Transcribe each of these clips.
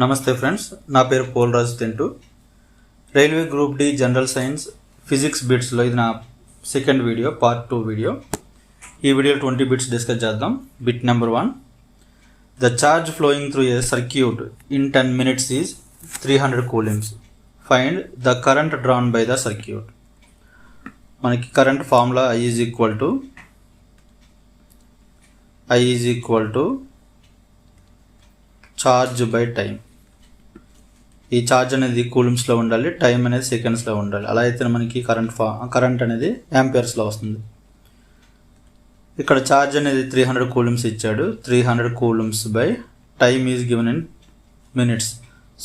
నమస్తే ఫ్రెండ్స్, నా పేరు Polraju Tentu. Railway group D general science physics బిట్స్లో ఇది నా సెకండ్ వీడియో, పార్ట్ 2 వీడియో. ఈ వీడియోలో 20 బిట్స్ డిస్కస్ చేద్దాం. Bit number 1, the charge flowing through a circuit in 10 minutes is 300 coulombs. Find the current drawn by the circuit. మనకి current formula I is equal to charge by time. ఈ charge అనేది కూలమ్స్లో ఉండాలి, time అనేది సెకండ్స్లో ఉండాలి. అలా అయితే మనకి కరెంట్ అనేది యాంపియర్స్లో వస్తుంది. ఇక్కడ ఛార్జ్ అనేది 300 coulombs ఇచ్చాడు. 300 coulombs by time is given in minutes.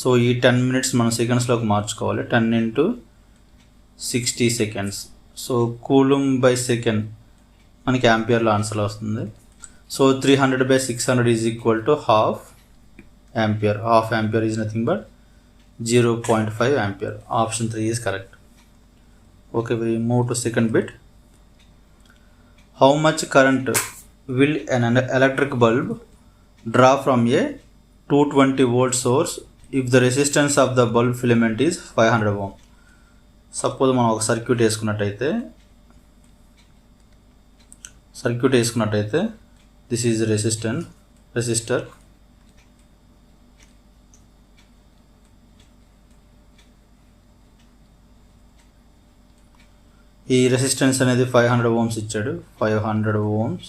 So ఈ 10 minutes మనం సెకండ్స్లోకి మార్చుకోవాలి. 10 into 60 seconds. So coulomb by second మనకి యాంపియర్లో ఆన్సర్లో వస్తుంది. So 300 by 600 is equal to half ampere. Half ampere is nothing but 0.5 ampere. Option 3 is correct. Okay, we move to second bit. How much current will an electric bulb draw from a 220 volt source if the resistance of the bulb filament is 500 ohm? Suppose మనం ఒక circuit వేసుకున్నట్టయితే this is resistor. ఈ resistance అనేది 500 ohms ఇచ్చాడు. 500 ohms.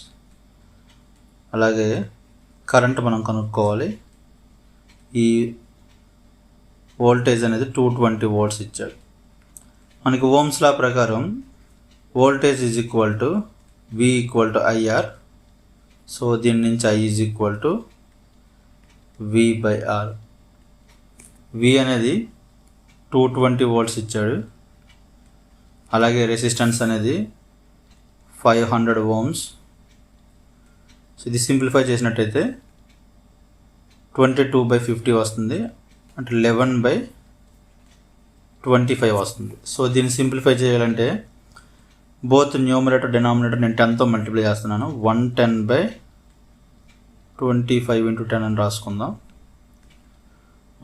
అలాగే current మనం కనుక్కోవాలి. ఈ voltage అనేది 220 volts ఇచ్చాడు. మనకి ఓమ్స్ లా ప్రకారం voltage is equal to V equal to IR. So దీని నుంచి I is equal to V by R. V అనేది 220 volts ఇచ్చాడు. అలాగే రెసిస్టెన్స్ అనేది 500 ohms. సో ఇది సింప్లిఫై చేసినట్టయితే 22/50 వస్తుంది, అంటే 11/25 వస్తుంది. సో దీన్ని సింప్లిఫై చేయాలంటే బోత్ న్యూమరేటర్ డినామినేటర్ నేను 10తో మల్టిప్లై చేస్తున్నాను. 110/25 into 10 అని రాసుకుందాం.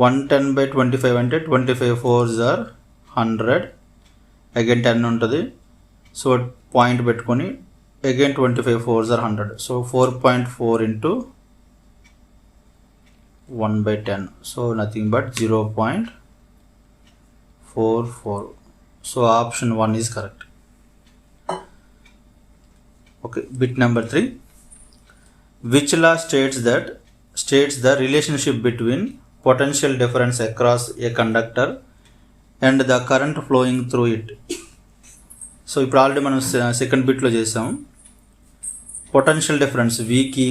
110/25 అంటే 25 4s are 100. అగైన్ 10 ఉంటుంది. సో పాయింట్ పెట్టుకొని again 25 4s are 100. So 4.4 into 1/10. So nothing but 0.44. So option 1 is correct. Okay, bit number 3. Which law states the relationship between potential difference across a conductor and the current flowing through it? So ఇప్పుడు already మనం second బిట్లో చేసాం. Potential difference Vకి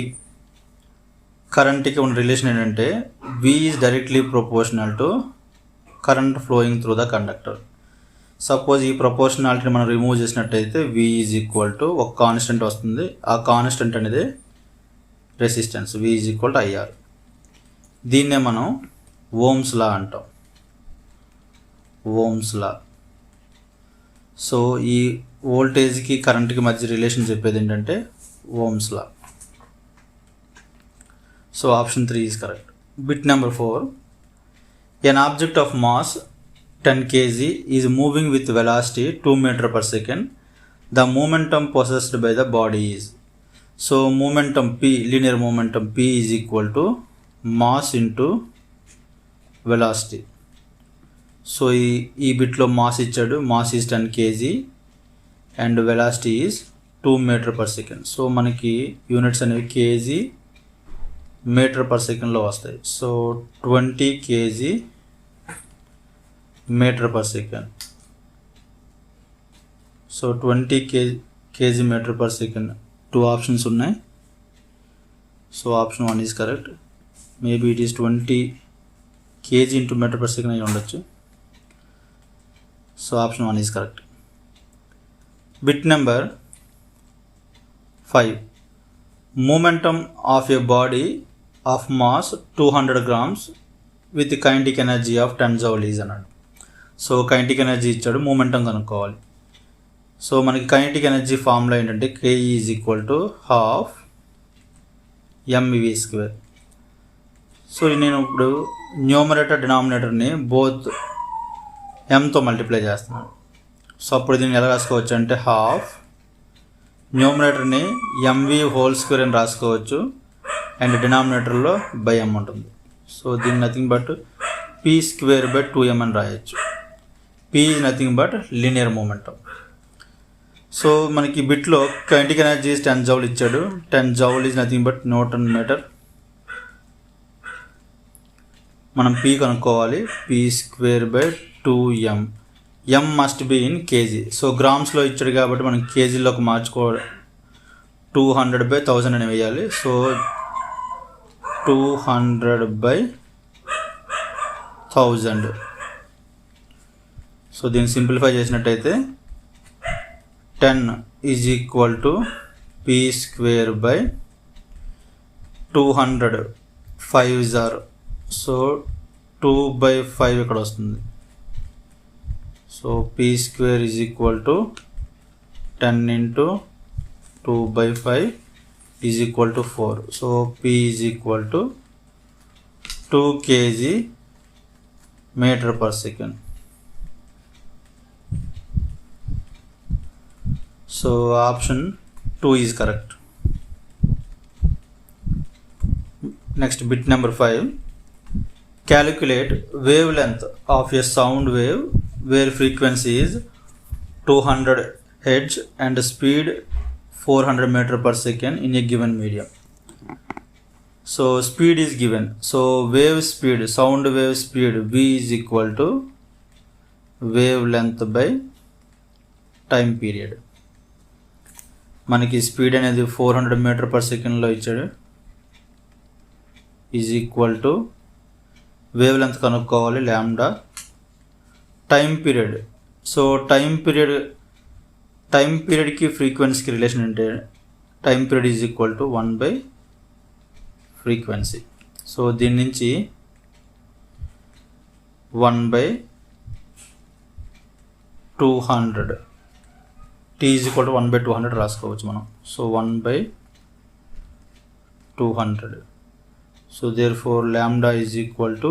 కరెంట్కి ఉన్న relation ఏంటంటే V is directly proportional to current flowing through the conductor. Suppose ఈ ప్రపోర్షనాలిటీని మనం remove చేసినట్టయితే V is equal to ఒక constant వస్తుంది. ఆ కాన్స్టెంట్ అనేది resistance. V is equal to IR. దీన్నే మనం ఓమ్స్ లా అంటాం. Ohm's law. సో ఈ వోల్టేజ్కి కరెంట్కి మధ్య రిలేషన్ చెప్పేది ఏంటంటే Ohm's law. So option 3 is correct. Bit number 4. An object of mass 10 kg is moving with velocity 2 meters per second. The momentum possessed by the body is. So momentum P, linear momentum P is equal to mass into velocity. So ఈ బిట్లో mass ఇచ్చాడు. Mass is 10 kg and velocity is 2 meters per second. So మనకి units అనేవి kg meter per secondలో వస్తాయి. So 20 kg meter per second. So 20 kg meter per second. 2 options ఉన్నాయి. So option 1 is correct. Maybe it is 20 kg into meter per second అయి ఉండొచ్చు. So option 1 is correct. Bit number 5. Momentum of a body of mass 200 grams విత్ kinetic energy of 10 joules అన్నాడు. So kinetic energy ఇచ్చాడు, momentum కనుక్కోవాలి. So మనకి kinetic energy formula ఏంటంటే Ke is equal to ½ mv². So నేను ఇప్పుడు numerator డినామినేటర్ని both ఎంతో మల్టిప్లై చేస్తున్నాను. సో అప్పుడు దీన్ని ఎలా రాసుకోవచ్చు అంటే హాఫ్ న్యూమరేటర్ని ఎంవి హోల్ స్క్వేర్ అని రాసుకోవచ్చు అండ్ డినామినేటర్లో బై ఎం ఉంటుంది. సో దీన్ని nothing but p square by 2m అని రాయొచ్చు. P is nothing but linear momentum. So మనకి బిట్లో కైనెటిక్ ఎనర్జీ 10 జౌల్ ఇచ్చాడు. 10 joule is nothing but newton metre. మనం పీ కనుక్కోవాలి. P square by 2m. m must be in KG. So గ్రామ్స్లో ఇచ్చాడు కాబట్టి మనం కేజీలోకి మార్చుకోవాలి. 200 బై 1000 అని వేయాలి. So 200 by 1000. సో దీన్ని సింప్లిఫై చేసినట్టయితే 10 is equal to p square by 200 5 are. So 2/5 ఇక్కడ వస్తుంది. So p square is equal to 10 into 2/5 is equal to 4. So p is equal to 2 kg metre per second. So option 2 is correct. Next bit number 5. Calculate wavelength of a sound wave where frequency is 200 Hz and speed 400 meter per second in a given medium. So speed is given. So wave speed, sound wave speed v is equal to wavelength by time period. మనకి speed అనేది 400 metre per సెకండ్లో ఇచ్చాడు. Is equal to wavelength కనుక్కోవాలి lambda. Time period. So time పీరియడ్కి ఫ్రీక్వెన్సీకి relation అంటే time period is equal to 1/ఫ్రీక్వెన్సీ. So దీని నుంచి 1/200 t ఈజ్ ఈక్వల్ టు 1/200 రాసుకోవచ్చు మనం. So 1/200. So therefore lambda is equal to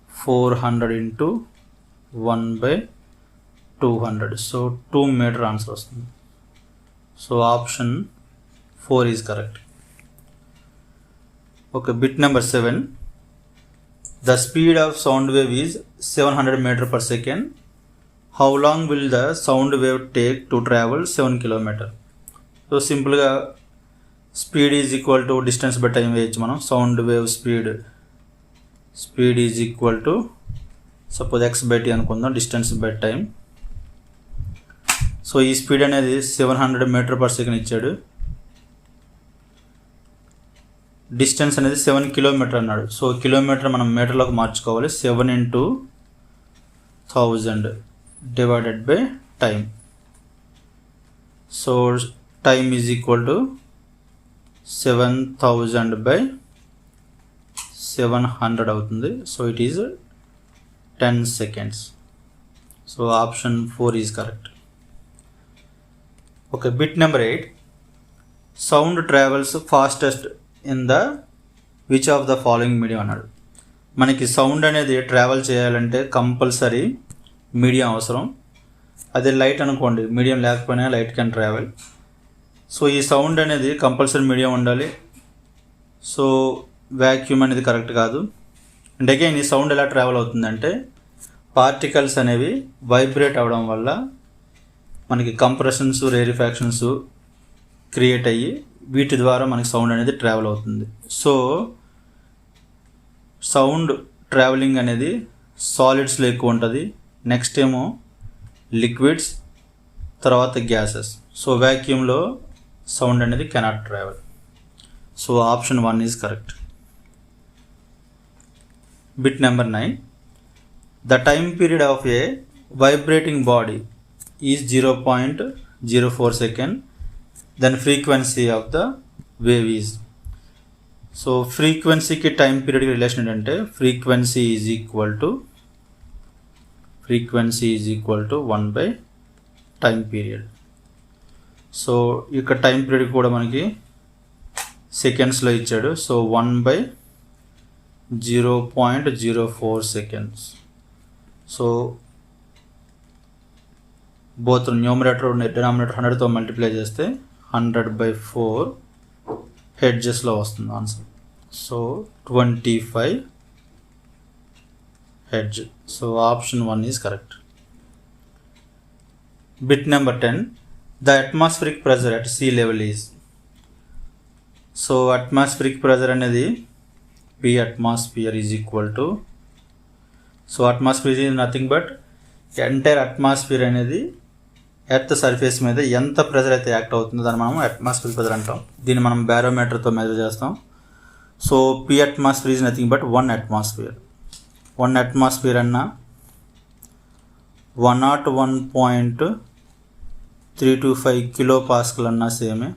400 into 1/200. So 2 meter answer వస్తుంది. So option 4 is correct. Okay, bit number 7. The speed of sound wave is 700 meter per second. How long will the sound wave take to travel 7 kilometer? So simple గా speed is equal to distance by time వేయచ్చు మనం. Sound wave speed is equal to suppose x/t అనుకుందాం, distance by time. So ఈ speed అనేది 700 metre per second ఇచ్చాడు. Distance అనేది 7 kilometre అన్నాడు. So kilometre మనం మీటర్లోకి మార్చుకోవాలి. 7 into 1000 divided by time. So time is equal to 7000 by 700 అవుతుంది. So it is 10 seconds. So option 4 is correct. Okay, bit number 8. Sound travels fastest in the which of the following medium అన్నాడు. మనకి sound అనేది travel చేయాలంటే compulsory medium అవసరం. అదే light అనుకోండి, medium లేకపోయినా light can travel. So ఈ sound అనేది కంపల్సరీ మీడియం ఉండాలి. సో వ్యాక్యూమ్ అనేది కరెక్ట్ కాదు. అండ్ అగైన్ ఈ సౌండ్ ఎలా ట్రావెల్ అవుతుందంటే పార్టికల్స్ అనేవి వైబ్రేట్ అవ్వడం వల్ల మనకి కంప్రెషన్స్, రేరిఫాక్షన్స్ క్రియేట్ అయ్యి వీటి ద్వారా మనకి సౌండ్ అనేది ట్రావెల్ అవుతుంది. సో సౌండ్ ట్రావెలింగ్ అనేది సాలిడ్స్లో ఎక్కువ ఉంటుంది. నెక్స్ట్ ఏమో లిక్విడ్స్, తర్వాత గ్యాసెస్. సో వ్యాక్యూమ్లో సౌండ్ అనేది cannot travel. So option 1 is correct. Bit number 9. The time period of a vibrating body is 0.04 second. Then frequency of the wave is. So ఫ్రీక్వెన్సీకి time పీరియడ్కి relation ఏంటంటే frequency is equal to 1/టైం period. So ఇక్కడ time period కూడా మనకి సెకండ్స్లో ఇచ్చాడు. So 1/0.04 seconds. So both numerator denominator 100తో మల్టిప్లై చేస్తే 100/4 హెడ్జెస్లో వస్తుంది answer. So 25 hedge. So option 1 is correct. Bit number 10. The atmospheric pressure at sea level is. So atmospheric pressure అనేది P atmosphere is equal to, so atmosphere is nothing but entire atmosphere అనేది earth surface మీద ఎంత pressure అయితే act అవుతుందో దాన్ని మనం atmospheric pressure అంటాం. దీన్ని మనం బ్యారోమీటర్తో మెజర్ చేస్తాం. So P atmosphere is nothing but 1 atmosphere. 1 atmosphere అన్న 101.325 కిలో పాస్కల్ అన్నా సేమే.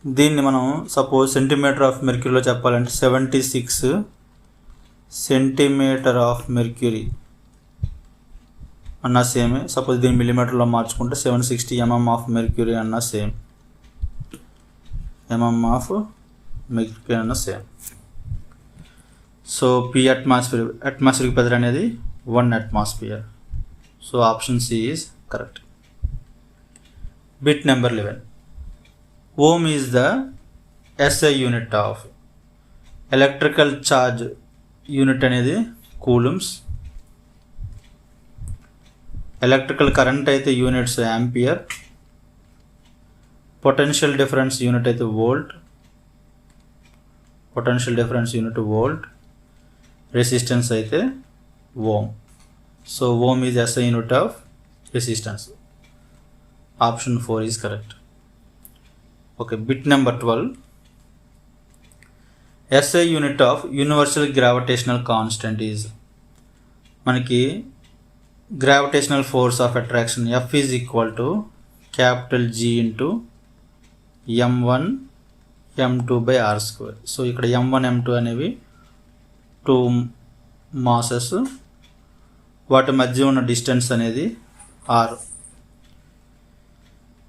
దీన్ని మనం సపోజ్ సెంటీమీటర్ ఆఫ్ మెర్క్యూరీలో చెప్పాలంటే 76 సెంటీమీటర్ ఆఫ్ మెర్క్యూరీ అన్నా సేమే. సపోజ్ దీన్ని మిల్లీమీటర్లో మార్చుకుంటే 760 mm ఆఫ్ మెర్క్యూరీ అన్నా సేమ్. mm ఆఫ్ మెర్క్యూరీ అన్నా same. So P atmospheric pressure అనేది 1 atmosphere. So option C is correct. Bit number 11. Ohm is the SI unit of electrical charge unit అనేది coulombs. Electrical current అయితే units ampere. Potential difference unit అయితే volt. Resistance అయితే ohm. So ohm is SI unit of resistance. Option 4 is correct. Okay, bit number 12. SI unit of universal gravitational constant is. మనకి gravitational force of attraction F is equal to G into m1 m2/r². సో ఇక్కడ m1 m2 అనేవి 2 masses, వాటి మధ్య ఉన్న distance అనేది r.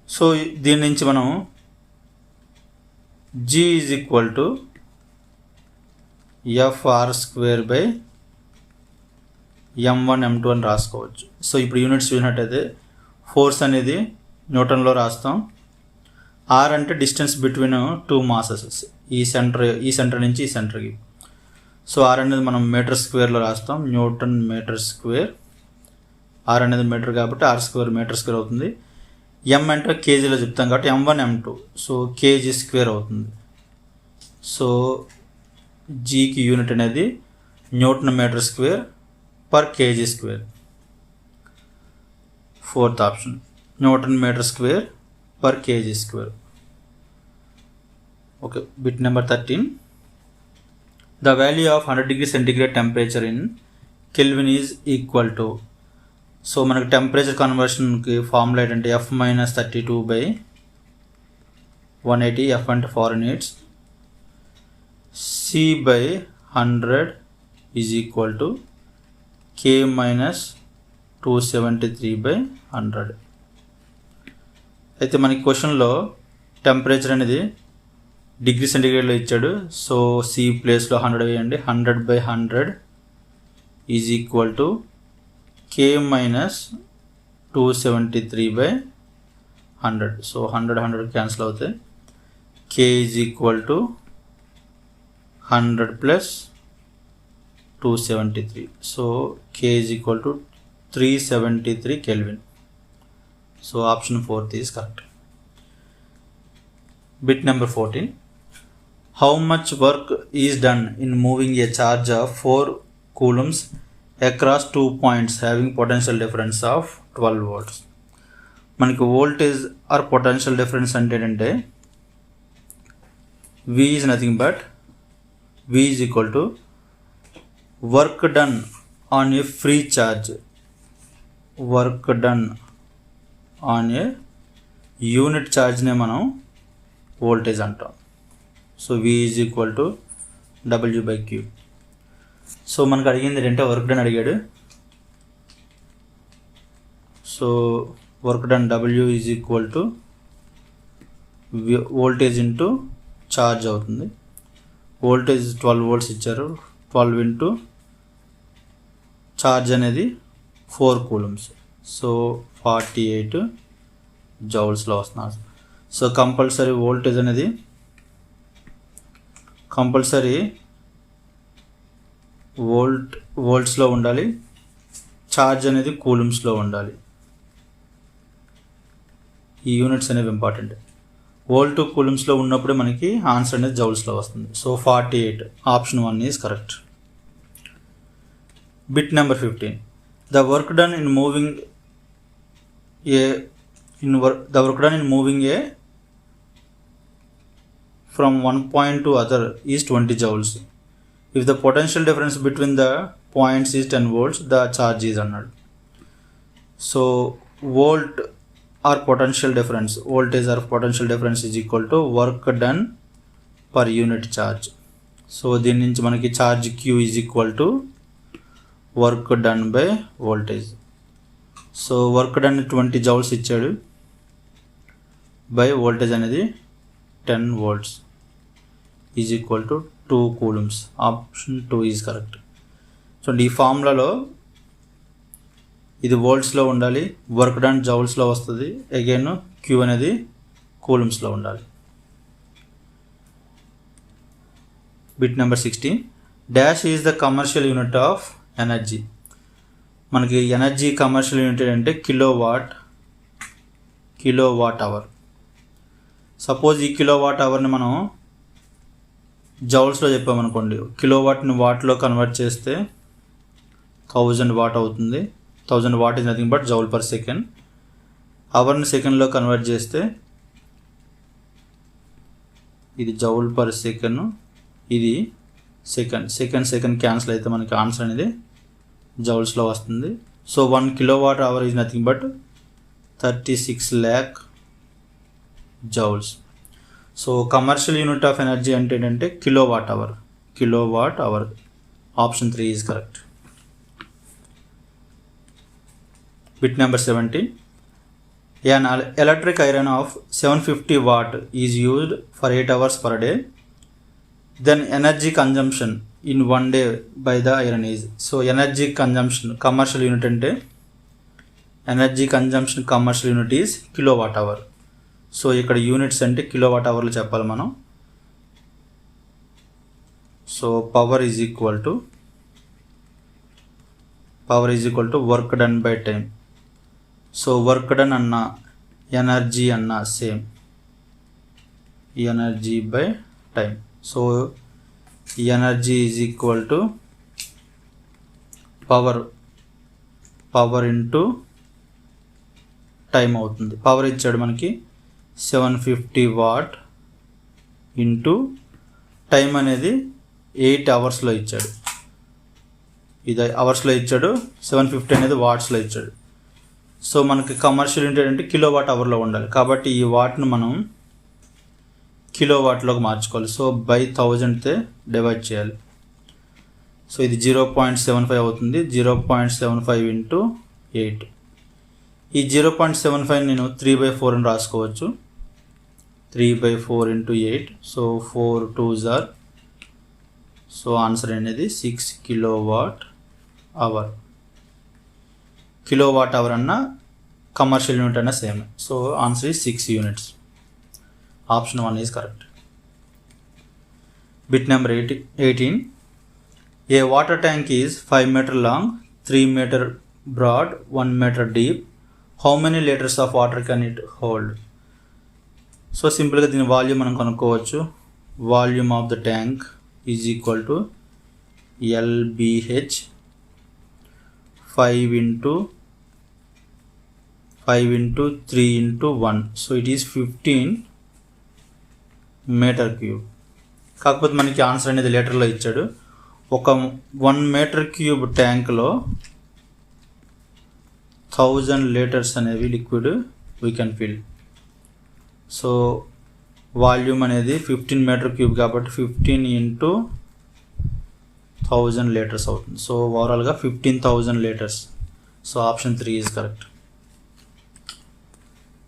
So దీని నుంచి మనం G is equal to Fr²/m1 m2 అని రాసుకోవచ్చు. సో ఇప్పుడు యూనిట్స్ చూసినట్టయితే ఫోర్స్ అనేది న్యూటన్లో రాస్తాం. R అంటే డిస్టెన్స్ బిట్వీన్ 2 మాసెస్, ఈ సెంటర్ నుంచి ఈ సెంటర్కి. సో R అనేది మనం మీటర్ స్క్వేర్లో రాస్తాం, న్యూటన్ మీటర్ స్క్వేర్. R అనేది మీటర్ కాబట్టి r² మీటర్ స్క్వేర్ అవుతుంది. m అంటే కేజీలో చెప్తాం కాబట్టి m1 m2, so kg square అవుతుంది. సో జీకి యూనిట్ అనేది newton metre square per kg square. 4th option newton metre square per kg square. Okay, bit number 13. The value of 100 degree centigrade temperature in Kelvin is equal to. So మనకు temperature కన్వర్షన్కి formula ఏంటంటే F-32/180. F అంటే ఫారెన్హీట్స్. C/100 is equal to K-273/100. అయితే మనకి క్వశ్చన్లో temperature అనేది degree సెంటిగ్రేడ్లో ఇచ్చాడు. So C ప్లేస్లో 100 వేయండి. 100/100 is equal to K-273/100. So 100 cancel అవుతాయి. K is equal to 100 + 273. So K is equal to 373 kelvin. So option 4 is correct. Bit number 14. How much work is done in moving a charge of 4 coulombs across 2 points having potential difference of 12 volts? మనకి voltage are potential difference అంటే ఏంటంటే V is nothing but V is equal to work done on a free charge. Work done on a unit charge నే మనం voltage అంటాం. So V is equal to W/Q. So మనకు అడిగింది ఏంటంటే work done అడిగాడు. So work done W is equal to voltage into charge అవుతుంది. Voltage 12 volts ఇచ్చారు, 12 into charge అనేది 4 coulombs, సో 48 జౌల్స్లో వస్తున్నారు. సో కంపల్సరీ వోల్టేజ్ అనేది కంపల్సరీ వోల్ట్స్లో ఉండాలి, ఛార్జ్ అనేది కూలమ్స్లో ఉండాలి. ఈ యూనిట్స్ అనేవి ఇంపార్టెంట్. వోల్ట్ కూలమ్స్లో ఉన్నప్పుడే మనకి ఆన్సర్ అనేది జౌల్స్లో వస్తుంది. So 48 option 1 is correct. Bit number 15. The work done in moving a from one point to other is 20 joules. If the potential difference between the points is 10 volts, the charge is అన్నాడు. So volt or potential difference, voltage or potential difference is equal to work done per unit charge. So దీని నుంచి మనకి charge Q is equal to work done by voltage. So work done 20 joules ఇచ్చాడు, by voltage అనేది 10 volts is equal to 2 coulombs. Option 2 is correct. So ఈ ఫార్ములాలో ఇది వోల్ట్స్లో ఉండాలి, work done జౌల్స్లో వస్తుంది, again queue అనేది కూలమ్స్లో ఉండాలి. Bit number 16. Dash is the commercial unit of energy. మనకి ఎనర్జీ కమర్షియల్ యూనిట్ అంటే కిలోవాట్ అవర్. సపోజ్ ఈ కిలోవాట్ అవర్ని మనం జౌల్స్లో చెప్పామనుకోండి, కిలోవాట్ని వాట్లో కన్వర్ట్ చేస్తే 1000 watt అవుతుంది. 1000 watt is nothing but joule per second. అవర్ని సెకండ్లో కన్వర్ట్ చేస్తే ఇది జౌల్ పర్ సెకండ్, ఇది సెకండ్ క్యాన్సిల్ అయితే మనకి ఆన్సర్ అనేది జౌల్స్లో వస్తుంది. So 1 kilowatt hour is nothing but 36 lakh joules. So commercial unit of energy అంటే ఏంటంటే kilowatt hour. Option 3 is correct. Bit number 17. An electric iron of 750 watt is used for 8 hours per day. Then energy consumption in 1 day by the iron is. So energy consumption commercial unit అంటే energy consumption commercial unit is kilowatt hour. So ఇక్కడ units అంటే kilowatt అవర్లు చెప్పాలి మనం. So power is equal to work done by time. So work done అన్న energy అన్న same, energy by time. So energy is equal to power into time అవుతుంది. Power ఇచ్చాడు మనకి 750 watt ఇంటూ టైం అనేది 8 hours ఇచ్చాడు. ఇది అవర్స్లో ఇచ్చాడు, 750 అనేది వాట్స్లో ఇచ్చాడు. సో మనకి కమర్షియల్ యూనిట్ అంటే కిలోవాట్ అవర్లో ఉండాలి, కాబట్టి ఈ వాట్ను మనం కిలోవాట్లోకి మార్చుకోవాలి. సో బై 1000తో డివైడ్ చేయాలి. సో ఇది 0.75 అవుతుంది. 0.75 ఇంటూ 8. ఈ 0.75 నేను 3/4 అని రాసుకోవచ్చు. 3/4 into 8. So 4 2s are. So answer అనేది 6 kilowatt hour. కిలోవాట్ అవర్ అన్న కమర్షియల్ యూనిట్ అన్న same. So answer is 6 units. Option 1 is correct. Bit number 18. A water tank is 5 meter long, 3 meter broad, 1 meter deep. How many litres of water can it hold? So సింపుల్గా దీని volume మనం కనుక్కోవచ్చు. Volume of the tank is equal to LBH 5 into 3 into 1. So it is 15 meter cube. కాకపోతే మనకి answer అనేది లీటర్లో ఇచ్చాడు. ఒక 1 meter cube ట్యాంక్లో 1000 liters అనేవి liquid we can fill. So volume అనేది 15 meter cube కాబట్టి 15 into 1000 liters అవుతుంది. సో ఓవరాల్గా 15,000 liters. So option 3 is correct.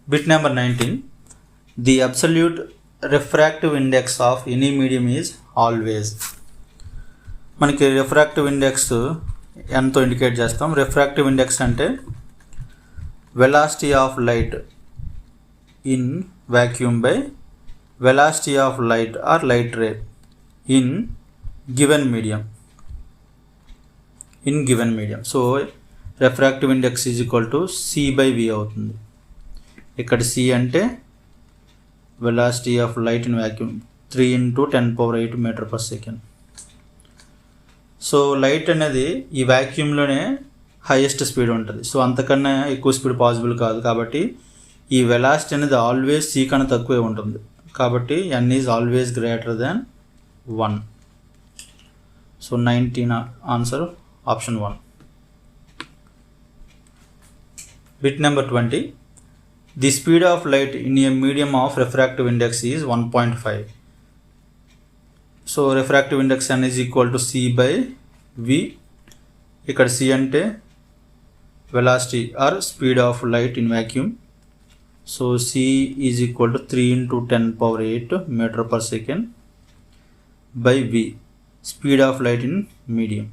Bit number 19. The absolute refractive index of any medium is always. మనకి రిఫ్రాక్టివ్ ఇండెక్స్ ఎంతో indicate చేస్తాం. Refractive index అంటే velocity of light in vacuum by velocity of light or light ray in given medium. So refractive index is equal to C by V అవుతుంది. ఇక్కడ C అంటే velocity of light in vacuum 3 into 10 power 8 meter per second. So light అనేది ఈ వ్యాక్యూమ్లోనే highest speed ఉంటుంది. So అంతకన్నా ఎక్కువ speed possible కాదు. కాబట్టి ఈ వెలాసిటీ అనేది ఆల్వేస్ C కన్నా తక్కువే ఉంటుంది. కాబట్టి n is always greater than 1. So 19 answer option 1. Bit number 20. The speed of light in a medium of refractive index is 1.5. So refractive index n is equal to C by V. ఇక్కడ C అంటే velocity or speed of light in vacuum. So C is equal to 3 into 10 power 8 meter per second by V, speed of light in medium.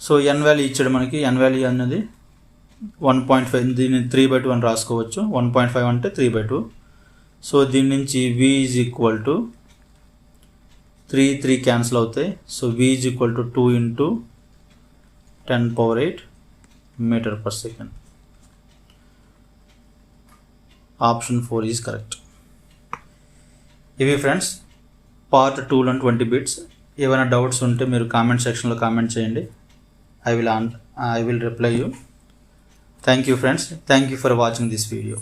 So n value ఇచ్చాడు మనకి. n value అన్నది 1.5. దీన్ని 3/2 అని రాసుకోవచ్చు. 1.5 అంటే 3/2. So దీని నుంచి V is equal to 3 cancel అవుతాయి. So V is equal to 2 into 10 power 8 meter per second. Option 4 is correct. ఇవి ఫ్రెండ్స్ పార్ట్ 2లో 20 బిట్స్. ఏమైనా డౌట్స్ ఉంటే మీరు కామెంట్ సెక్షన్లో కామెంట్ చేయండి. I will reply you. Thank you friends. Thank you for watching this video.